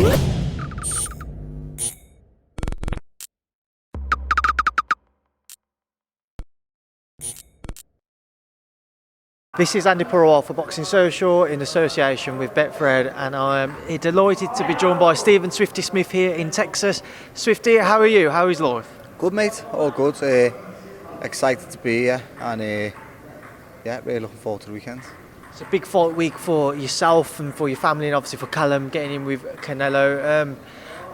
This is Andi Purewal for Boxing Social in association with Betfred, and I'm delighted to be joined by Stephen Swifty Smith here in Texas. Swifty, how are you? How is life? Good, mate. All good. Excited to be here, and yeah, really looking forward to the weekend. It's a big fight week for yourself and for your family, and obviously for Callum getting in with Canelo.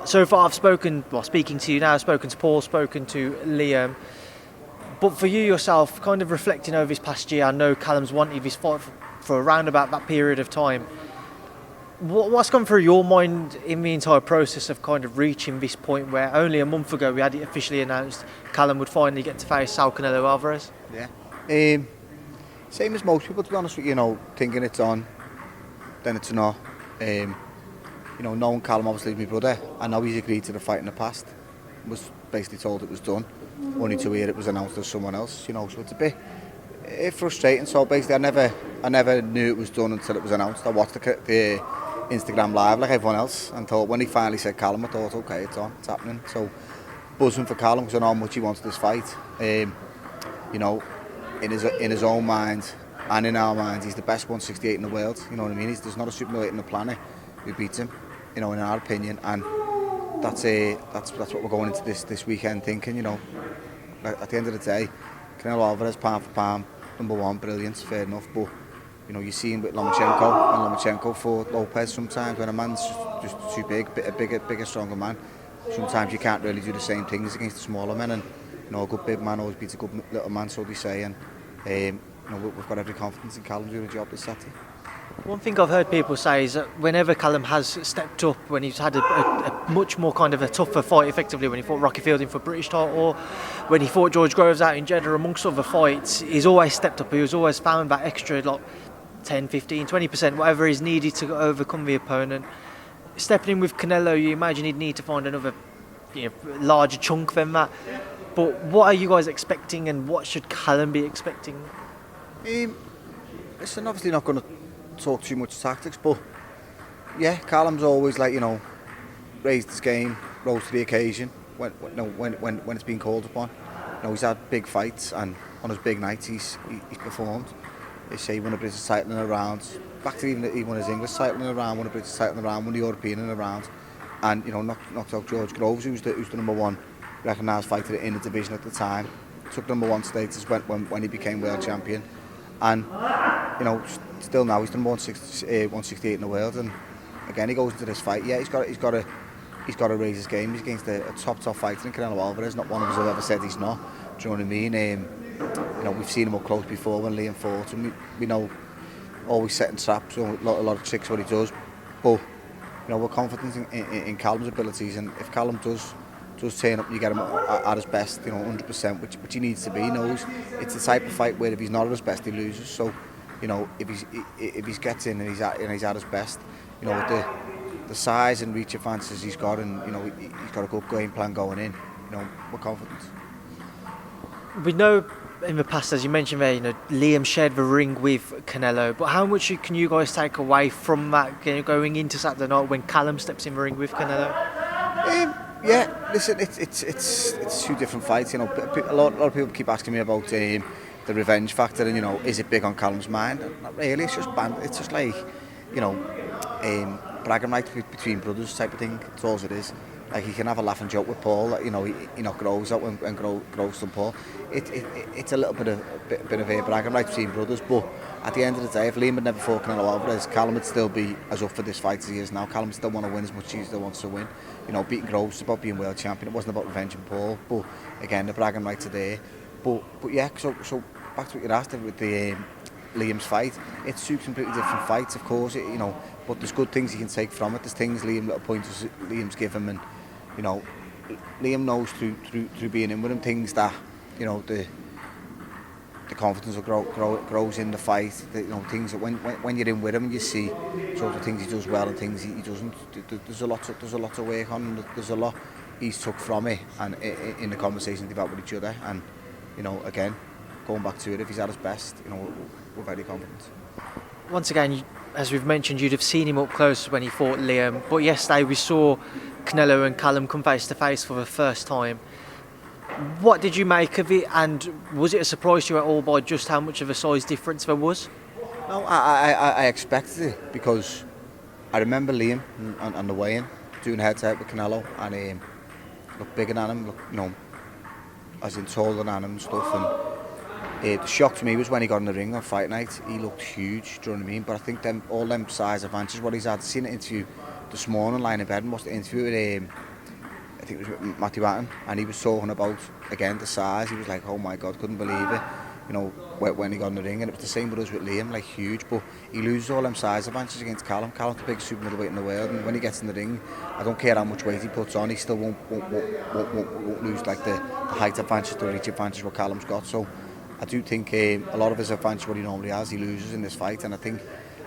So far, speaking to you now, I've spoken to Paul, spoken to Liam. But for you yourself, kind of reflecting over this past year, I know Callum's wanted this fight for around about that period of time. What's gone through your mind in the entire process of kind of reaching this point where only a month ago we had it officially announced Callum would finally get to face Canelo Alvarez? Yeah. Same as most people, to be honest with you, thinking it's on, then it's not. Knowing Callum, obviously, my brother, I know he's agreed to the fight in the past, was basically told it was done, only to hear it was announced as someone else, so it's a bit frustrating. So basically I never knew it was done until it was announced. I watched the Instagram live like everyone else, and thought when he finally said Callum, I thought, okay, it's on, it's happening. So buzzing for Callum, because I know how much he wants this fight. In his own mind and in our minds, he's the best 168 in the world. You know what I mean? There's not a super middleweight on the planet who beats him, in our opinion, and that's what we're going into this weekend thinking. At the end of the day, Canelo Alvarez, pound for pound, number one, brilliant, fair enough. But you see him with Lomachenko for Lopez sometimes, when a man's just too big, a bigger, stronger man. Sometimes you can't really do the same things against the smaller men, and a good big man always beats a good little man, so they say. And we've got every confidence in Callum doing a job this Saturday. One thing I've heard people say is that whenever Callum has stepped up, when he's had a much more kind of a tougher fight, effectively, when he fought Rocky Fielding for British title, or when he fought George Groves out in Jeddah, amongst other fights, he's always stepped up. He's always found that extra 10, 15, 20%, whatever is needed to overcome the opponent. Stepping in with Canelo, you imagine he'd need to find another larger chunk than that. But what are you guys expecting, and what should Callum be expecting? Listen, obviously not going to talk too much tactics, but yeah, Callum's always raised his game, rose to the occasion when it's been called upon. He's had big fights, and on his big nights he's performed. They say he won a British title in a round. Back to even he won his English title in a round, won a British title in a round, won the European in a round, and knocked out George Groves, who's the number one recognised fighter in the division at the time. Took number one status when he became world champion, and still now he's done 168 in the world. And again, he goes into this fight. Yeah, he's got to raise his game. He's against a top fighter in Canelo Alvarez. Not one of us have ever said he's not. Do you know what I mean? We've seen him up close before when Liam fought, and we know always setting traps, a lot of tricks what he does. But we're confident in Callum's abilities, and if Callum does turn up, you get him at his best, 100%, which he needs to be. He knows it's the type of fight where if he's not at his best, he loses. So, if he gets in and he's at his best, with the size and reach advances he's got, and he's got a good game plan going in, we're confident. We know in the past, as you mentioned there, Liam shared the ring with Canelo, but how much can you guys take away from that going into Saturday night when Callum steps in the ring with Canelo? Yeah, listen, it's two different fights. A lot of people keep asking me about the revenge factor, and is it big on Callum's mind? Not really. It's just It's just bragging rights between brothers type of thing. That's all it is. He can have a laugh and joke with Paul. He knocked Groves out when Groves done Paul. It's a little bit of a bragging rights between brothers. But at the end of the day, if Liam had never fought Canelo Alvarez, Callum would still be as up for this fight as he is now. Callum would still want to win as much as he still wants to win. Beating Groves is about being world champion. It wasn't about revenge and Paul. But again, the bragging rights are there. But yeah, so back to what you asked with the Liam's fight. It's two completely different fights, of course. But there's good things you can take from it. There's things little pointers Liam's given, and Liam knows through being in with him things that the confidence will grows in the fight. Things that when you're in with him, you see sort of things he does well and things he doesn't. There's a lot to work on. There's a lot he's took from it, and in the conversations they've had with each other. And again, going back to it, if he's at his best, we're very confident. Once again, as we've mentioned, you'd have seen him up close when he fought Liam. But yesterday we saw Canelo and Callum come face to face for the first time. What did you make of it, and was it a surprise to you at all by just how much of a size difference there was? No, I expected it, because I remember Liam on the weigh-in doing head-to-head with Canelo, and looked bigger than him, as in taller than him and stuff. And the shock to me was when he got in the ring on fight night. He looked huge, do you know what I mean? But I think all them size advantages, what he's had. I've seen an interview this morning, lying in bed, and watched the interview with I think it was with Matthew Atton, and he was talking about, again, the size. He was like, oh my God, couldn't believe it, when he got in the ring. And it was the same with us with Liam, like huge, but he loses all them size advantages against Callum. Callum's the biggest super middleweight in the world, and when he gets in the ring, I don't care how much weight he puts on, he still won't lose like the height advantage, the reach advantage what Callum's got. So I do think a lot of his advantage, what he normally has, he loses in this fight. And I think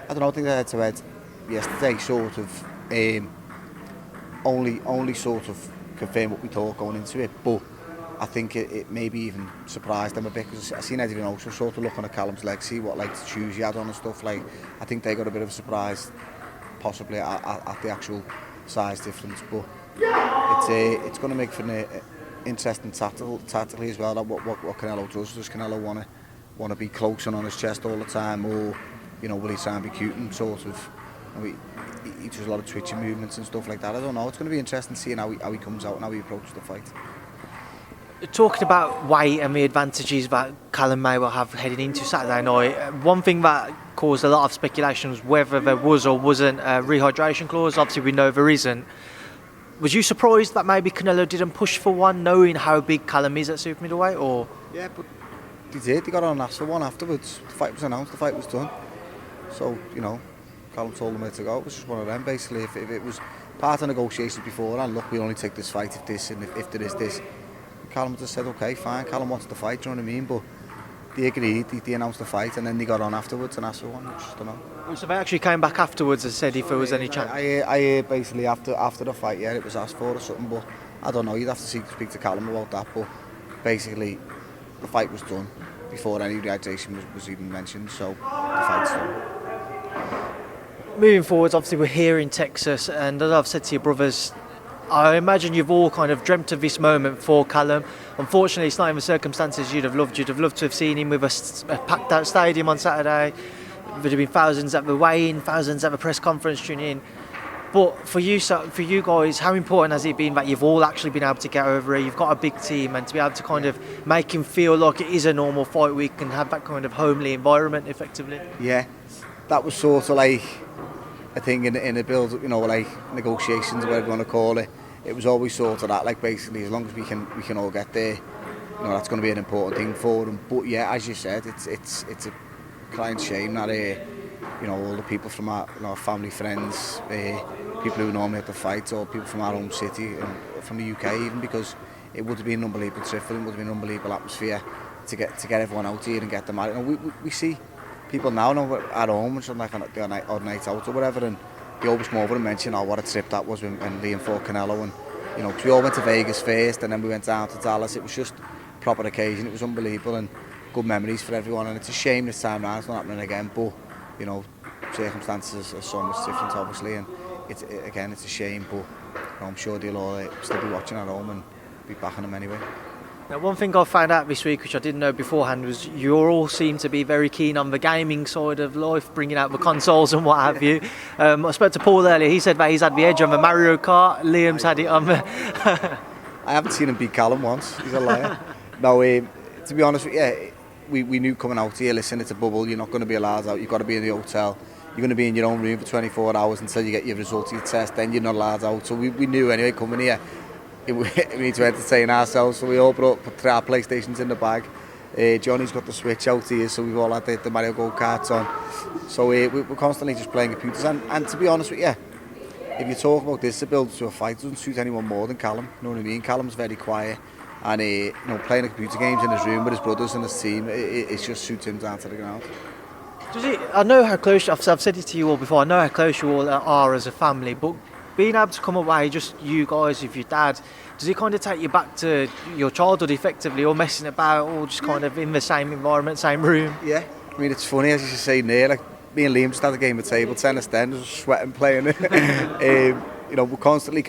the head-to-head yesterday sort of only sort of confirmed what we thought going into it, but I think it maybe even surprised them a bit, because I seen Eddie also sort of looking at Callum's legs, see what like shoes he had on and stuff. Like, I think they got a bit of a surprise, possibly at the actual size difference. But it's going to make for an interesting tactically as well. That what Canelo does. Does Canelo want to be close and on his chest all the time, or will he try and be cute and sort of? He does a lot of twitching movements and stuff like that. I don't know. It's going to be interesting seeing how he comes out and how he approaches the fight. Talking about weight and the advantages that Callum may well have heading into Saturday night, one thing that caused a lot of speculation was whether there was or wasn't a rehydration clause. Obviously, we know there isn't. Was you surprised that maybe Canelo didn't push for one, knowing how big Callum is at super middleweight? Or yeah, but he did. He got on and asked for one afterwards. The fight was announced. The fight was done. So Callum told him where to go. It was just one of them, basically. If it was part of negotiations before, and look, we'll only take this fight if this, and if there is this. Callum just said, okay, fine. Callum wants the fight, do you know what I mean? But they agreed, they announced the fight, and then they got on afterwards and asked for one. I just don't know. So they actually came back afterwards and said if there was any chance? I heard basically after the fight, yeah, it was asked for or something, but I don't know. You'd have to speak to Callum about that. But basically, the fight was done before any rehydration was even mentioned, so the fight's done. Moving forwards, obviously we're here in Texas, and as I've said to your brothers, I imagine you've all kind of dreamt of this moment for Callum. Unfortunately, it's not in the circumstances you'd have loved. You'd have loved to have seen him with a packed out stadium on Saturday. There'd have been thousands at the weigh-in, thousands at the press conference tuning in. But for you guys, how important has it been that you've all actually been able to get over here? You've got a big team, and to be able to kind of make him feel like it is a normal fight week and have that kind of homely environment, effectively. Yeah, that was sort of like a thing in the build, like negotiations, whatever you want to call it. It was always sort of that, like basically as long as we can all get there, that's going to be an important thing for them. But yeah, as you said, it's a crying shame that all the people from our family, friends, people who normally have to fight, or people from our home city and from the UK even, because it would have been an unbelievable trip for them. It would have been an unbelievable atmosphere to get everyone out here and get them out. We see people now at home and something like on odd night out or whatever, and they always come over and mention what a trip that was when Liam fought Canelo, and cause we all went to Vegas first and then we went down to Dallas. It was just a proper occasion. It was unbelievable and good memories for everyone, and it's a shame this time round it's not happening again, but circumstances are so much different obviously, and it's a shame, but I'm sure they'll all still be watching at home and be backing them anyway. Now, one thing I found out this week, which I didn't know beforehand, was you all seem to be very keen on the gaming side of life, bringing out the consoles and what have you. I spoke to Paul earlier. He said that he's had the edge on the Mario Kart. Liam's had it on the... I haven't seen him beat Callum once. He's a liar. No, to be honest with you, we knew coming out here, listen, it's a bubble. You're not going to be allowed out. You've got to be in the hotel. You're going to be in your own room for 24 hours until you get your results of your test. Then you're not allowed out. So we knew anyway coming here, we need to entertain ourselves, so we all put our PlayStations in the bag. Johnny's got the Switch out here, so we've all had the Mario Karts on. So we're constantly just playing computers, and to be honest with you, if you talk about this to build to a fight, it doesn't suit anyone more than Callum. You know what I mean? Callum's very quiet, and playing the computer games in his room with his brothers and his team, it just suits him down to the ground. Does it? I know how close, I've said it to you all before, I know how close you all are as a family, but being able to come away, just you guys with your dad, does it kind of take you back to your childhood effectively, or messing about, or just kind of in the same environment, same room? Yeah, I mean it's funny as you say there, like me and Liam just had a game of table tennis then, just sweating playing it. You know, we're constantly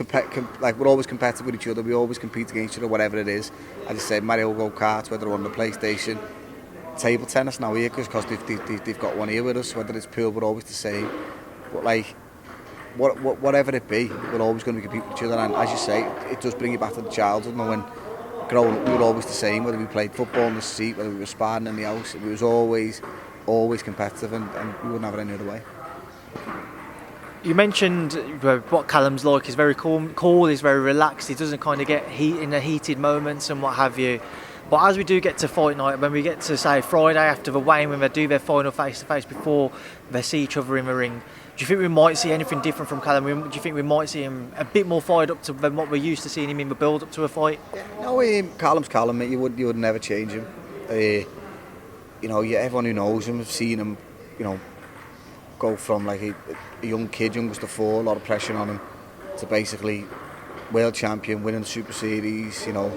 we're always competitive with each other. We always compete against each other, whatever it is. As I said, Mario Go-Kart, whether on the PlayStation, table tennis now here, because they've got one here with us. Whether it's pool, we're always the same. But like, whatever it be, we're always going to compete with each other. And as you say, it does bring you back to the childhood. And when growing up, we were always the same. Whether we played football in the street, whether we were sparring in the house, it was always competitive, and we wouldn't have it any other way. You mentioned what Callum's like. He's very cool, he's very relaxed, he doesn't kind of get heat in the heated moments and what have you. But as we do get to fight night, when we get to, say, Friday after the weigh-in, when they do their final face-to-face before they see each other in the ring, do you think we might see anything different from Callum? Do you think we might see him a bit more fired up than what we're used to seeing him in the build-up to a fight? No, Callum's Callum, mate. You would never change him. You know, everyone who knows him has seen him, you know, go from like a young kid, youngest of four, a lot of pressure on him, to basically world champion, winning the Super Series, you know,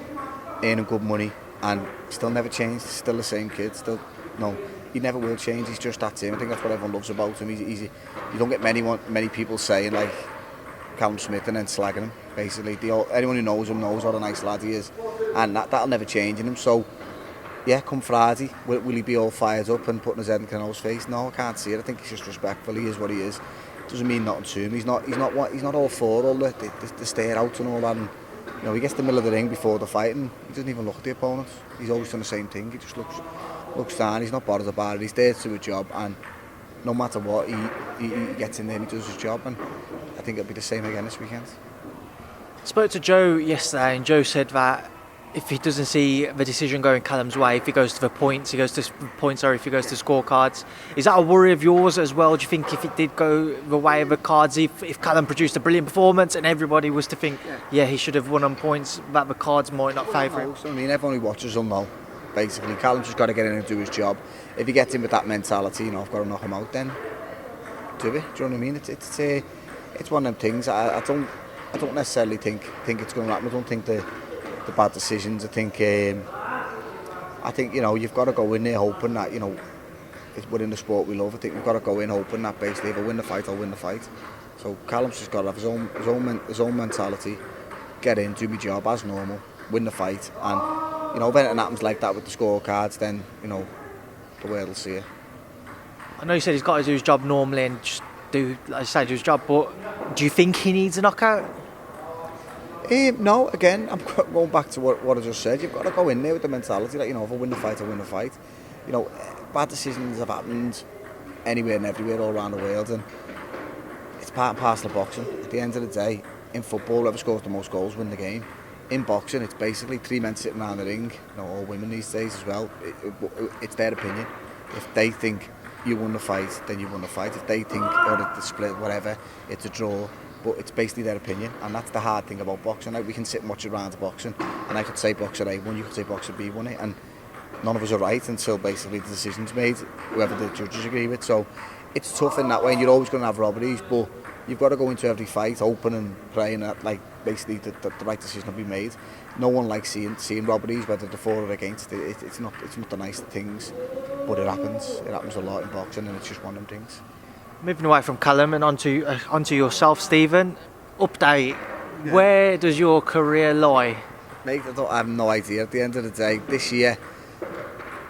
earning good money, and still never changed. He's still the same kid. Still, no, he never will change. He's just that him. I think that's what everyone loves about him. You don't get many people saying like Canelo-Smith and then slagging him. Basically, anyone who knows him knows what a nice lad he is, and that'll never change in him. So, yeah, come Friday, will he be all fired up and putting his head in Canelo's face? No, I can't see it. I think he's just respectful. He is what he is. Doesn't mean nothing to him. He's not all for all the stare out and all that. And, you know, he gets to the middle of the ring before the fight and he doesn't even look at the opponent. He's always done the same thing. He just looks down. He's not bothered about it. He's there to do a job, and no matter what, he gets in there and he does his job. And I think it'll be the same again this weekend. I spoke to Joe yesterday, and Joe said that if he doesn't see the decision going Callum's way, if he goes to the points, if he goes to scorecards, is that a worry of yours as well? Do you think if it did go the way of the cards, if Callum produced a brilliant performance and everybody was to think, yeah, he should have won on points, that the cards might not favour him? I mean, everyone who watches will know. Basically, Callum's just got to get in and do his job. If he gets in with that mentality, you know, I've got to knock him out, then do it. Do you know what I mean? It's one of them things. I don't necessarily think it's going to happen. I don't think the bad decisions. I think you know, you've got to go in there hoping that, you know, within the sport we love. I think we've got to go in hoping that basically if I win the fight, I'll win the fight. So Callum's just got to have his own mentality, get in, do my job as normal, win the fight, and you know, if anything happens like that with the scorecards, then you know, the world will see it. I know you said he's got to do his job normally and just do his job, but do you think he needs a knockout? No, again, I'm going back to what I just said. You've got to go in there with the mentality that, you know, if I win the fight, I win the fight. You know, bad decisions have happened anywhere and everywhere all around the world, and it's part and parcel of boxing. At the end of the day, in football, whoever scores the most goals win the game. In boxing, it's basically three men sitting around the ring, you know, all women these days as well. It's their opinion. If they think you won the fight, then you won the fight. If they think, or the split, whatever, it's a draw. But it's basically their opinion, and that's the hard thing about boxing. Like, we can sit and watch around boxing, and I could say boxer A won, you could say boxer B won it, and none of us are right until basically the decision's made, whoever the judges agree with. So it's tough in that way, and you're always going to have robberies, but you've got to go into every fight open and praying that, like, basically the right decision will be made. No one likes seeing robberies, whether they're for or against. It's not the nice things, but it happens. It happens a lot in boxing, and it's just one of them things. Moving away from Callum and onto yourself, Stephen. Update. Yeah. Where does your career lie? Mate, I have no idea. At the end of the day, this year,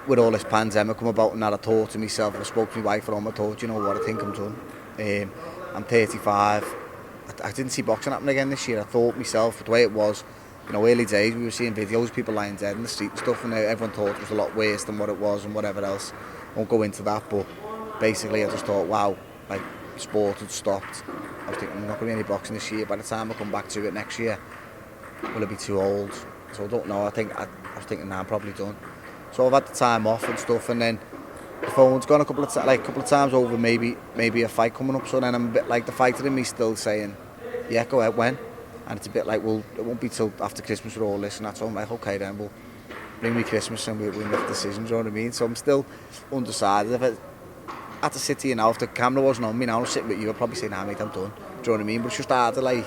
with all this pandemic come about, and that I thought to myself, I spoke to my wife at home, I thought, you know what, I think I'm done. I'm 35. I didn't see boxing happen again this year. I thought myself, the way it was, you know, early days, we were seeing videos, people lying dead in the street and stuff, and everyone thought it was a lot worse than what it was and whatever else. I won't go into that, but basically I just thought, wow, like, sport had stopped. I was thinking, I'm not going to be any boxing this year. By the time I come back to it next year, will I be too old? So I don't know. I was thinking, nah, I'm probably done. So I've had the time off and stuff, and then the phone's gone a couple of times over maybe a fight coming up. So then I'm a bit like, the fighter in me still saying, yeah, go ahead, when? And it's a bit like, well, it won't be till after Christmas with all this and that. So I'm like, okay then, we'll bring me Christmas and we'll make decisions, you know what I mean? So I'm still undecided. If I had to sit here now, if the camera wasn't on me now, I was sitting with you, I'd probably say, nah mate, I'm done. Do you know what I mean? But it's just hard to, like,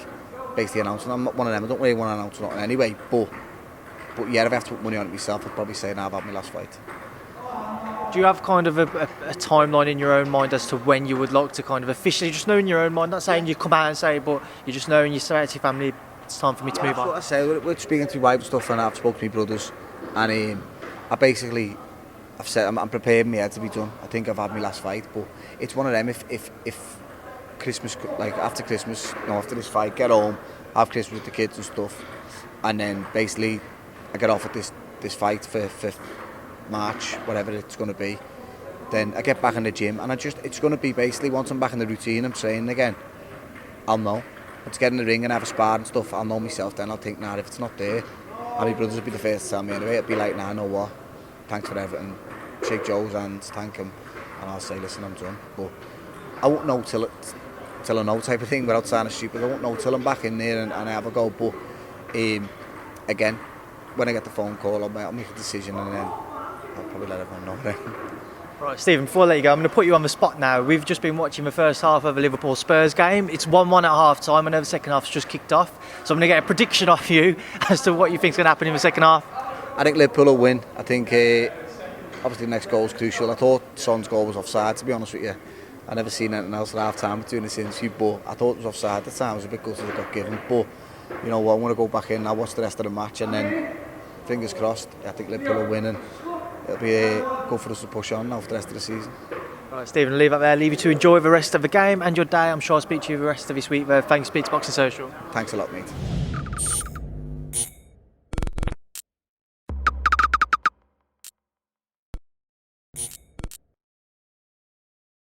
basically announce, and I'm not one of them, I don't really want to announce nothing anyway, but yeah, if I have to put money on it myself, I'd probably say, nah, I've had my last fight. Do you have kind of a timeline in your own mind as to when you would like to kind of officially, just know in your own mind, not saying you come out and say, but you just know and you say to your family, it's time for me to move on? That's what I say. We're speaking to my wife and stuff, and I've spoken to my brothers, and I've said I'm prepared my head to be done. I think I've had my last fight, but it's one of them. If Christmas, like after Christmas, after this fight, get home, have Christmas with the kids and stuff, and then basically I get off at this fight for March, whatever it's going to be. Then I get back in the gym, and it's going to be basically once I'm back in the routine, I'm training again. I'll know. Let's get in the ring and have a spar and stuff. I'll know myself then. I'll think, nah, if it's not there, and my brothers will be the first to tell me anyway. It'll be like, nah, I know what. Thanks for everything. Shake Joe's hands, thank him, and I'll say, listen, I'm done. But I won't know till I know type of thing without sounding stupid. I won't know till I'm back in there and I have a go. But again, when I get the phone call, I'll make a decision and then I'll probably let everyone know then. Right, Stephen, before I let you go, I'm going to put you on the spot now. We've just been watching the first half of the Liverpool-Spurs game. It's 1-1 at half-time. I know the second half's just kicked off. So I'm going to get a prediction off you as to what you think's going to happen in the second half. I think Liverpool will win. I think obviously the next goal is crucial. I thought Son's goal was offside, to be honest with you. I've never seen anything else at half-time doing this interview, but I thought it was offside at the time. It was a bit gutted it got given. But, you know what, I'm going to go back in, I'll watch the rest of the match, and then, fingers crossed, I think Liverpool will win, and it'll be good for us to push on now for the rest of the season. Right, Stephen, I'll leave it there. Leave you to enjoy the rest of the game and your day. I'm sure I'll speak to you the rest of this week. Thanks, Speak to Boxing Social. Thanks a lot, mate.